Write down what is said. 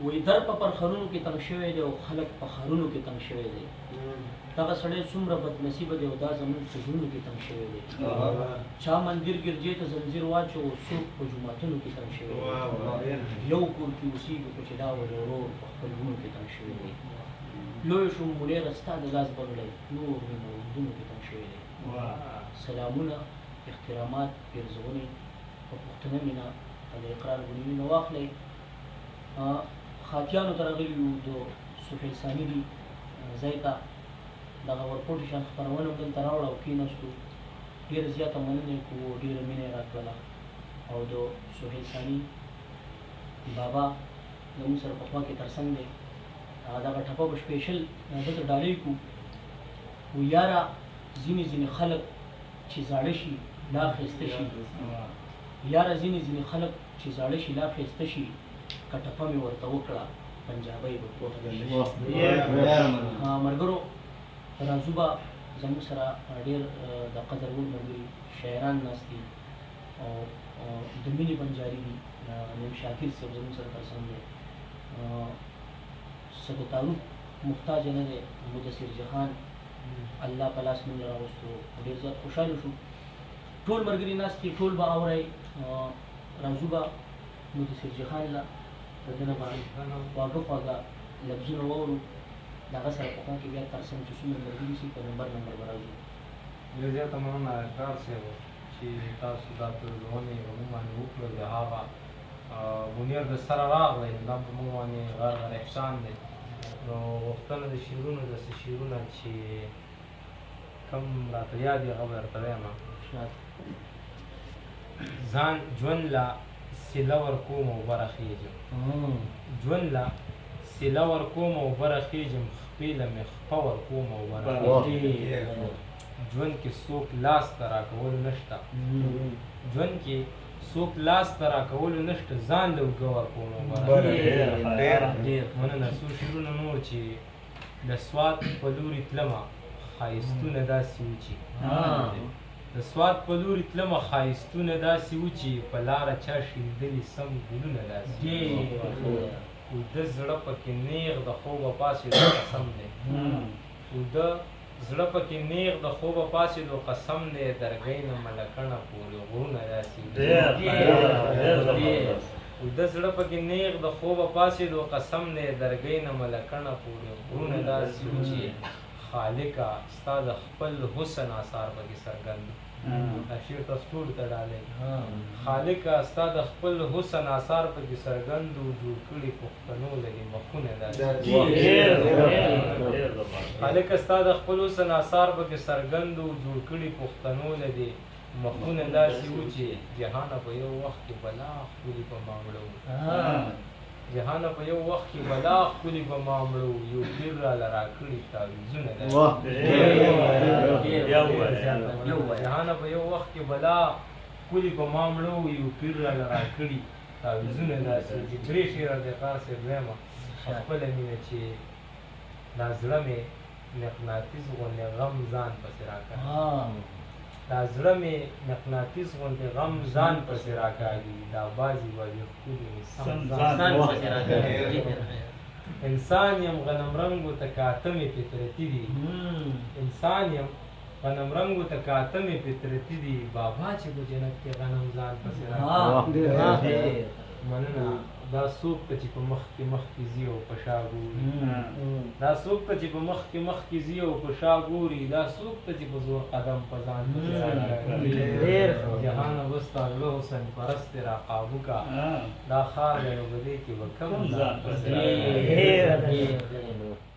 وی در په پرخرونو کې تنګ شوی دی او خلک په خرونو کې تنګ شوی دی دغه سړی څومره بدنصیبه دی او دا زموږ په زړونو کې تنګ شوی دی چا مندر ګرجې ته زنځیر واچو او څوک په جوماتونو کې تنګ شوی دی یو کور کې اوسېږي خو چې دا ورور په خپل وروڼو کې تنګ شوی دی لوی شو منیره ستا د لاس بغلی نور مې موجودونو کې تنګ شوی دی سلامونه احترامات پیرزونې په پښتنه مینه د اقرار ګنیونه واخلئ خاتیانو ته راغلي یو د سهیل ثاني دي ځای ته دغه ورپورټ شان خپرونه هم دلته راوړه او کېناستو ډېره زیاته مننه یې کوو ډېره مینه یې راکړله او د سهیل ثاني بابا زموږ سره پخوا کې تر څنګ دی دغه ټپه به سپېشل دلته ډالۍ کړو و یاره ځینې ځینې خلک چې زاړه شي لا ښایسته شي یاره ځینې خلک چې زاړه شي لا ښایسته شي که ټپه مې ورته وکړه پنجابۍ به پوهه شي ملګرو رازو به زموږ سره ډېر د قدر وړ ملګري شاعران ناست دي او د مینې بنجاري دي نیم شاکر صاحب زموږ سره تر څنګ دی څه د تعارف محتاج نه دی مدثر جهان الله په لاس موږ راوستو ډېر زیات خوشحاله شو ټول ملګري ناست دي ټول به اورئ رازو به مدثر جهان له د ده نه به خواږه خواږه لفظونه واورو د هغه سره پخوا کې بیا تر څنګ چې څومره ملګري شي په نمبر به راځو ډېر زیاته مننه کار صاحب چې تاسو دا ټولونې زموږ باندې وکړل د هغه منیر د سره راغلی دا په موږ باندې غر احسان دی نو غوښتنه د شعرونو داسې شعرونه چې کوم راته یاد دي هغه به درته وایم ځان ژوند له سیله ورکوم او برخېږم ژوند له سیله ورکوم او برخېږم خپې له مې خپه ورکوم او برخېږم ژوند کې څوک لاس ته راکولو نشته ژوند کې څوک لاس ته راکولو نشته ځان له اوږه ورکوم او برخېږم مننه څو شعرونه نور چې د سوات په لوري تلمه ښایستونه داسې و چې د سوات په لوري تلمه ښایستونه داسې و چې په لاره چا شیندلي سم ګلونه داسې اوده زړه پکې نیغ د خوبه پاڅېدو قسم دی اوده زړه پکې نیغ د خوبه پاڅېدو قسم دی درګۍ نه ملکڼه پورې غرونه داسې اوده زړه پکې نیغ د خوبه پاڅېدو قسم دی درګۍ نه ملکڼه پورې غرونه داسې و چې خالقه ستا د خپل حسن آثار پکې څرګند دا شعر تاسو ټولو ته ډالۍ خالقه ستا د خپل حسن آثار پکې څرګند و جوړ کړي پښتنو لري مخونه داسې خالقه ستا د خپل حسن آثار پکې څرګند و جوړ کړي پښتنو لري مخونه داسې و چې جهانه په یو وخت کې بلا ښکلي په ما مړه جهانه په یو وخت کې بلا ښکلي په ما مړه یو پیر راله راکړي تعویضونه جهانه په یو وخت کې بلا ښکلي په ما مړه یو پیر راله راکړي تعویضونه داسې چې درې شعره د کار صاحب وایم خپله مینه چې دا زړه مې مقناطیس غوندې غم ځان پسې راکاږي دا زړه مې مقناطیس غوندې غم ځان پسې راکاږي دا بازي بازي ښکلي مې سم ځان پسې راکاږي انسان یم غنم رنګو ته کاتمې فطرتي دي انسان یم غنم رنګو ته کاتمې فطرتي دي بابا چې په جنت کې غنم ځان پسې راکاږي مننه دا څوک ته چې په مخکې ځي او په شا ګوري دا څوک ته چې په مخکې ځي او په شا ګوري دا څوک ته چې په زور قدم په ځان پسې راکاږي جهانه بس تا زړه حسن پرست دی را قابو کا دا ښار دی نو په دې کې به کم ځان پسې راکاږي